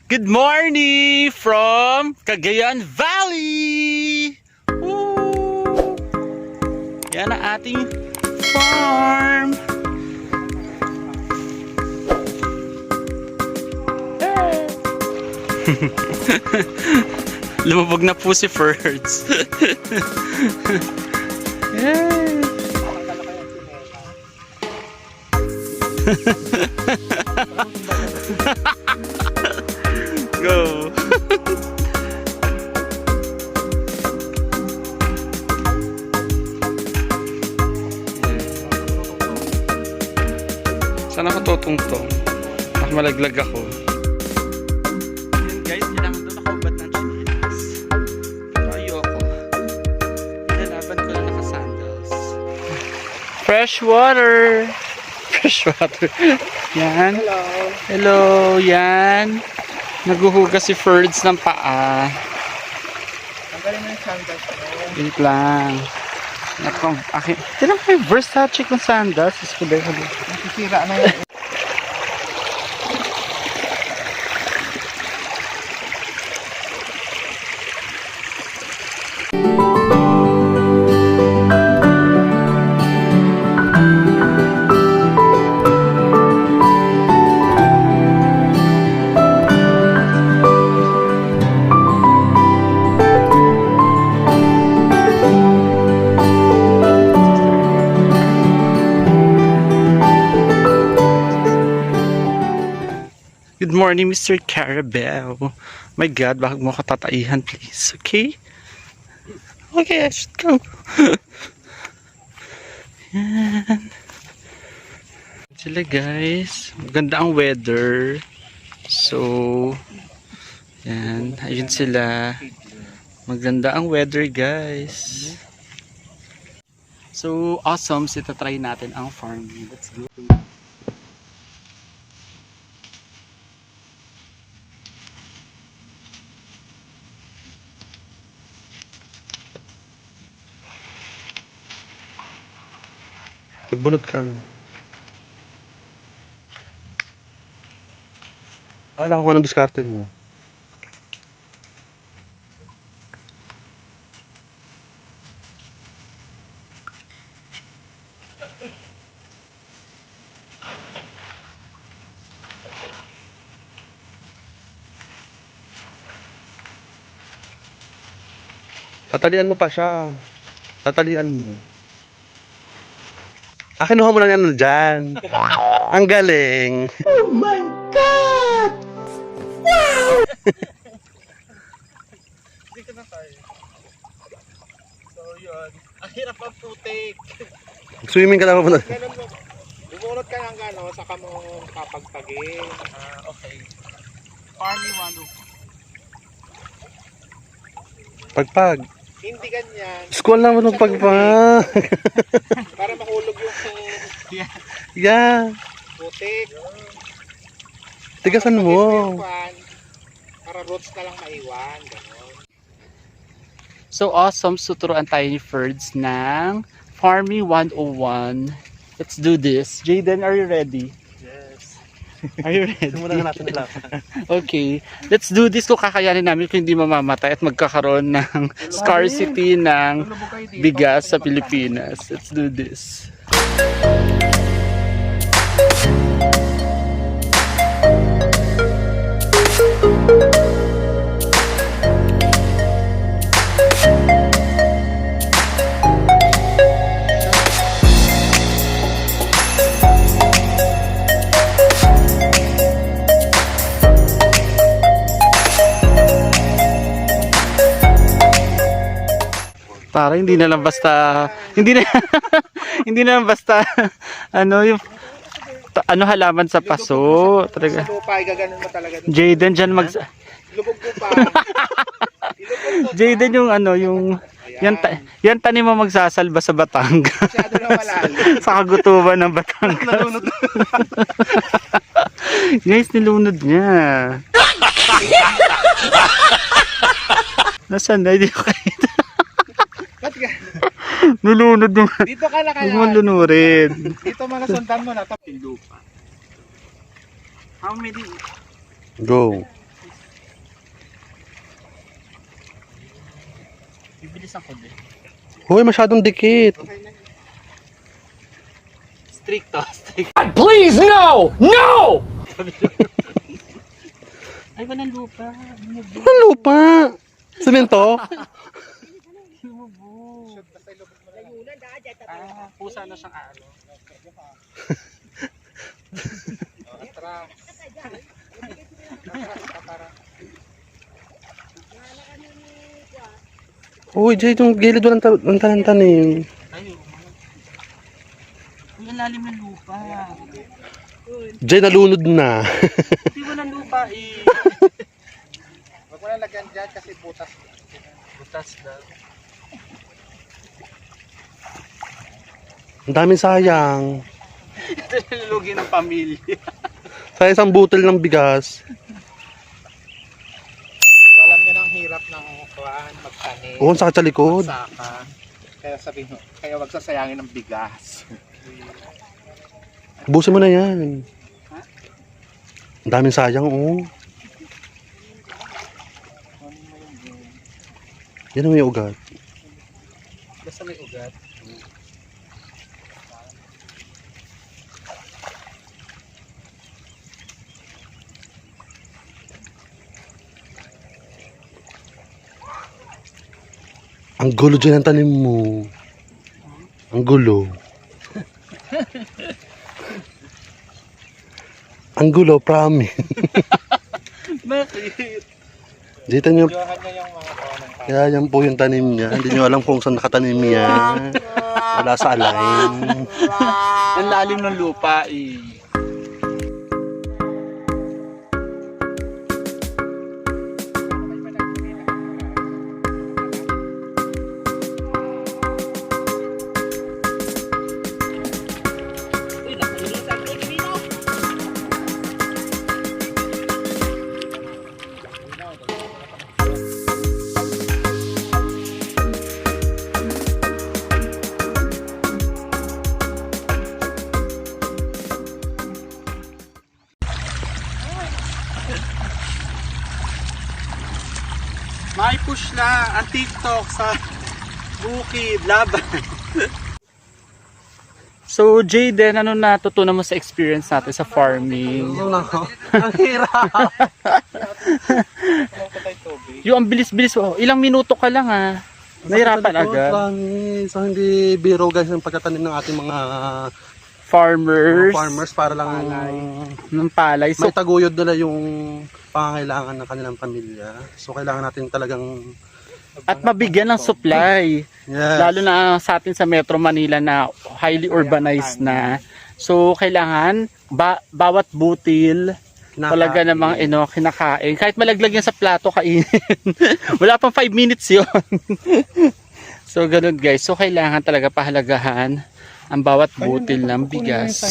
Good morning from Cagayan Valley! Woo! Yan ang ating farm! Lumabog na po si Ferds. Yeah. Go. Saan ako tutungtong? Baka malaglag ako. Yun guys, kailangan doon nakaubat ng chinelas. Pero ayoko. Nilalaban ko na naka-sandals. Fresh water! Fresh water. Yan. Hello. Hello, yan. Naguhugas si Ferds ng paa. Tanggalin mo yung sandals mo. Wait lang. Tinan ko yung Versace kong sandals. Nasisira na yun. Good morning, Mr. Carabel. My God, bakit mo ako tataihan, please? Okay? Okay, I should go. Yan. Sila guys. Maganda ang weather. So, yan. Ayun sila. Maganda ang weather, guys. So, awesome. So, try natin ang farming. Let's go. Nagbunot ka. Alam ko ng diskarte mo. Tatalian mo pa siya. Tatalian mo. Kinuha mo lang yan dyan. Ang galing. Oh my God! Wow! Dito na tayo. So yun. Ang hirap ang putik. Swimming ka na mo. Ganun mo. Bumunot ka ng gano'n, saka mo papagpagin. Okay. Farming 101. Pagpag. Hindi ganyan. School lang mo nung pagpag. Para mahulog yung Yeah. putik. Tigasan mo. Para roots na lang maiwan. Ganon. So awesome, tuturuan tayo ni Ferds ng Farming 101. Let's do this. Jaden, are you ready? Yes. Are you ready? Simulan na natin nila. Okay. Let's do this kung kakayanin namin kung hindi mamamatay at magkakaroon ng scarcity ng bigas sa Pilipinas. Let's do this. Para hindi na lang basta hindi na hindi na lang basta yung halaman sa paso talaga. Sa lupa, gaganon mo talaga. Jaden diyan Lubog mo pa. Jaden yung yung yan tanim mo magsasalba sa Batangas. Masyado na malalim. Sa kagutuban ng Batangas. Guys, nilunod niya. Nasaan na? Hindi ko kahit. Ba't ka? Nulunod mo. Dito ka na kaya. Huwag mo lunurin. Dito mga sundan mo na. Tapos lupa. How many? Go. Bibilisan ko din. Hoy, masyadong dikit. Okay na. Stricto. Please, no! No! Ay, walang lupa. Ang lupa. Semento. Shoot, basta ilubog mo lang. Pusa na siyang ano. Atras. Atras. Uy, Jay, itong gilid walang tanim. Ay, ang lalim ng lupa. Jay, nalunod na. Hindi walang lupa eh. Huwag mo na lagyan dyan kasi butas. Butas na. Ang daming sayang. Ito nilulugi ng pamilya. Sa isang butil ng bigas. So, alam nyo ng hirap ng kuhaan, magtanim. Oo, ang sakit sa likod. Magsaka. Kaya sabihin mo, kaya wag sasayangin ng bigas. Ubusin mo na yan. Ang daming sayang, oh. Yan ang may ugat. Basta may ugat. Ang gulo dyan ang tanim mo. Ang gulo. Ang gulo, promise. Bakit? Dito nyo, Johan nyo yung mga kuhaan ng kaya yan po yung tanim niya. Hindi nyo alam kung saan nakatanim yan. Wala sa align. Ang lalim ng lupa eh. May push na ang TikTok sa bukid, laban. So, Jayden, ano natutunan mo sa experience natin sa farming? Ang hirap. Yung ang bilis-bilis, oh, ilang minuto ka lang ah. Nahirapan agad. Promise. So, hindi biro guys yung pagkatanim ng ating mga Farmers, para lang ng palay. So, may taguyod nila yung pangangailangan ng kanilang pamilya. So, kailangan natin talagang at mabigyan ng supply. yes. Lalo na sa atin sa Metro Manila na highly urbanized na. So, kailangan bawat butil talaga namang kinakain. Kahit malaglag yan sa plato, kainin. Wala pang 5 minutes yun. So, ganun guys. So, kailangan talaga pahalagahan ang bawat butil ng bigas.